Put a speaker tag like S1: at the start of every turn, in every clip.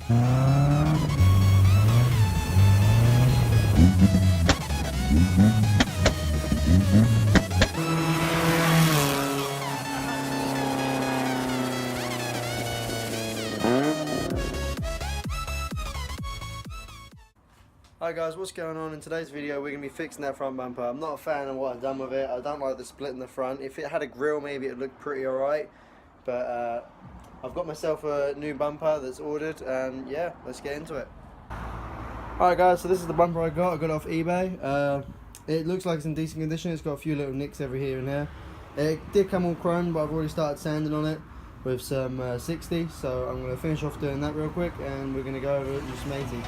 S1: Hi guys, what's going on? In today's video we're going to be fixing that front bumper. I'm not a fan of what I've done with it. I don't like the split in the front. If it had a grille maybe it looked pretty alright, but I've got myself a new bumper that's ordered, and yeah, let's get into it. Alright guys, so this is the bumper I got it off eBay. It looks like it's in decent condition. It's got a few little nicks over here and there. It did come all chrome, but I've already started sanding on it with some 60, so I'm going to finish off doing that real quick and we're going to go over it with some 80.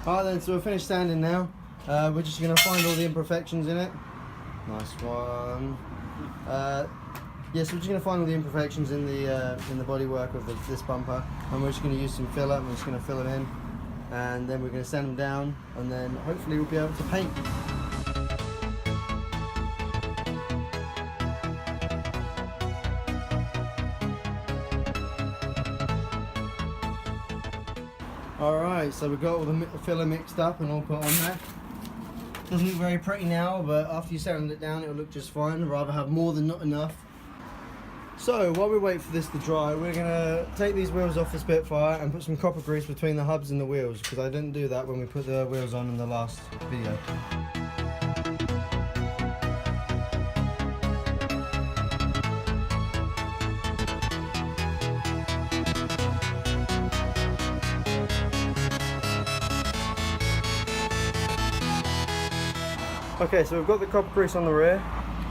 S1: Alright then, so we're finished sanding now. We're just going to find all the imperfections in it. Nice one. Yes, we're just going to find all the imperfections in the bodywork of this bumper, and we're just going to use some filler, and we're just going to fill them in, and then we're going to sand them down, and then hopefully we'll be able to paint. Alright, so we've got all the filler mixed up and all put on there. Doesn't look very pretty now, but after you sand it down it'll look just fine. I'd rather have more than not enough. So while we wait for this to dry, we're going to take these wheels off the Spitfire and put some copper grease between the hubs and the wheels, because I didn't do that when we put the wheels on in the last video. Okay, so we've got the copper grease on the rear.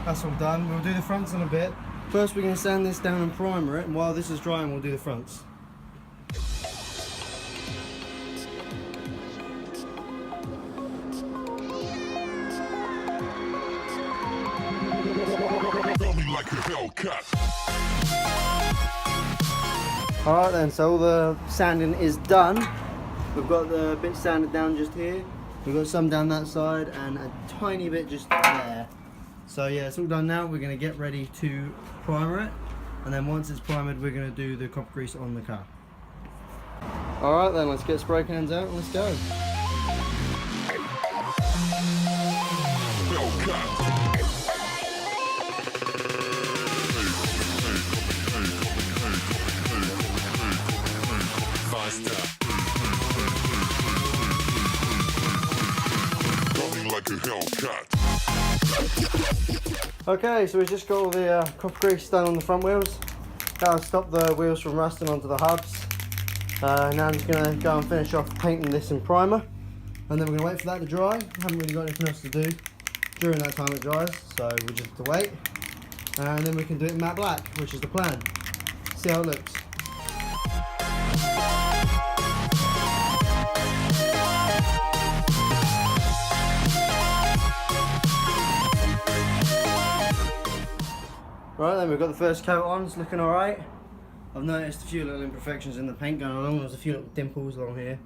S1: That's all done. We'll do the fronts in a bit. First we're going to sand this down and primer it, and while this is drying we'll do the fronts. Alright then, so all the sanding is done. We've got the bit sanded down just here. We've got some down that side and a tiny bit just there. So yeah, it's all done now. We're going to get ready to primer it, and then once it's primed we're going to do the copper grease on the car. Alright then, let's get spray cans out and let's go. Okay, so we've just got all the copper grease done on the front wheels. That'll stop the wheels from rusting onto the hubs. Now I'm just going to go and finish off painting this in primer, and then we're going to wait for that to dry. Haven't really got anything else to do during that time it dries, so we just have to wait, and then we can do it in matte black, which is the plan. See how it looks. Right then, we've got the first coat on, it's looking alright. I've noticed a few little imperfections in the paint going along. There's a few little dimples along here.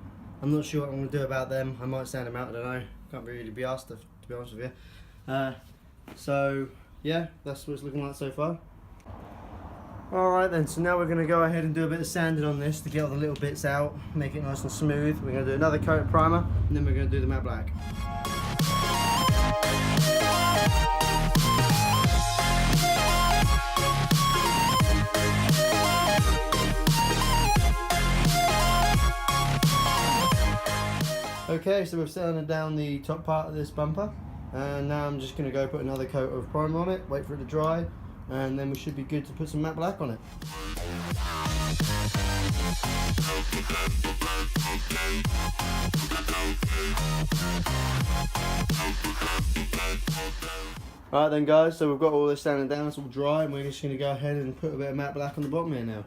S1: I'm not sure what I'm going to do about them. I might sand them out, I don't know. Can't really be asked to be honest with you. So yeah, that's what it's looking like so far. Alright then, so now we're going to go ahead and do a bit of sanding on this to get all the little bits out, make it nice and smooth. We're going to do another coat of primer, and then we're going to do the matte black. Okay, so we've sanded down the top part of this bumper, and now I'm just going to go put another coat of primer on it, wait for it to dry, and then we should be good to put some matte black on it. Alright then guys, so we've got all this sanded down, it's all dry, and we're just going to go ahead and put a bit of matte black on the bottom here now.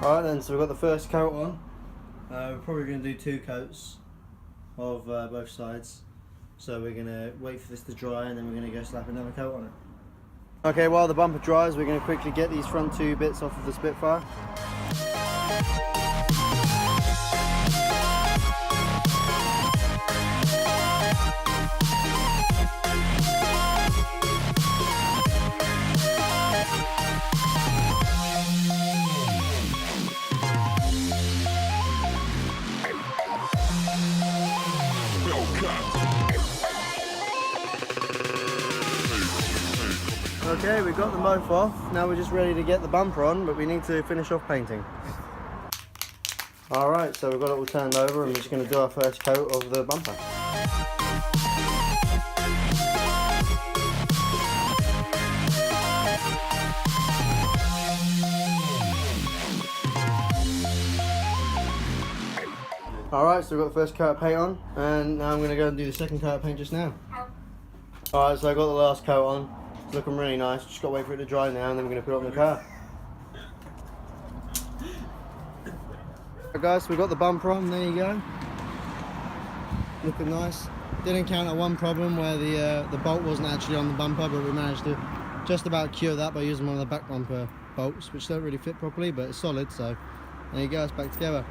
S1: Alright then, so we've got the first coat on. We're probably going to do 2 coats of both sides. So we're going to wait for this to dry and then we're going to go slap another coat on it. Okay, while the bumper dries, we're going to quickly get these front two bits off of the Spitfire. Okay, we've got the moth off. Now we're just ready to get the bumper on, but we need to finish off painting. Alright, so we've got it all turned over and we're just going to do our first coat of the bumper. Alright, so we've got the first coat of paint on, and now I'm going to go and do the second coat of paint just now. Alright, so I got the last coat on. It's looking really nice. Just got to wait for it to dry now, and then we're going to put it on the car. Alright guys, so we've got the bumper on. There you go. Looking nice. Did encounter one problem where the bolt wasn't actually on the bumper, but we managed to just about cure that by using one of the back bumper bolts, which don't really fit properly, but it's solid. So there you go. It's back together.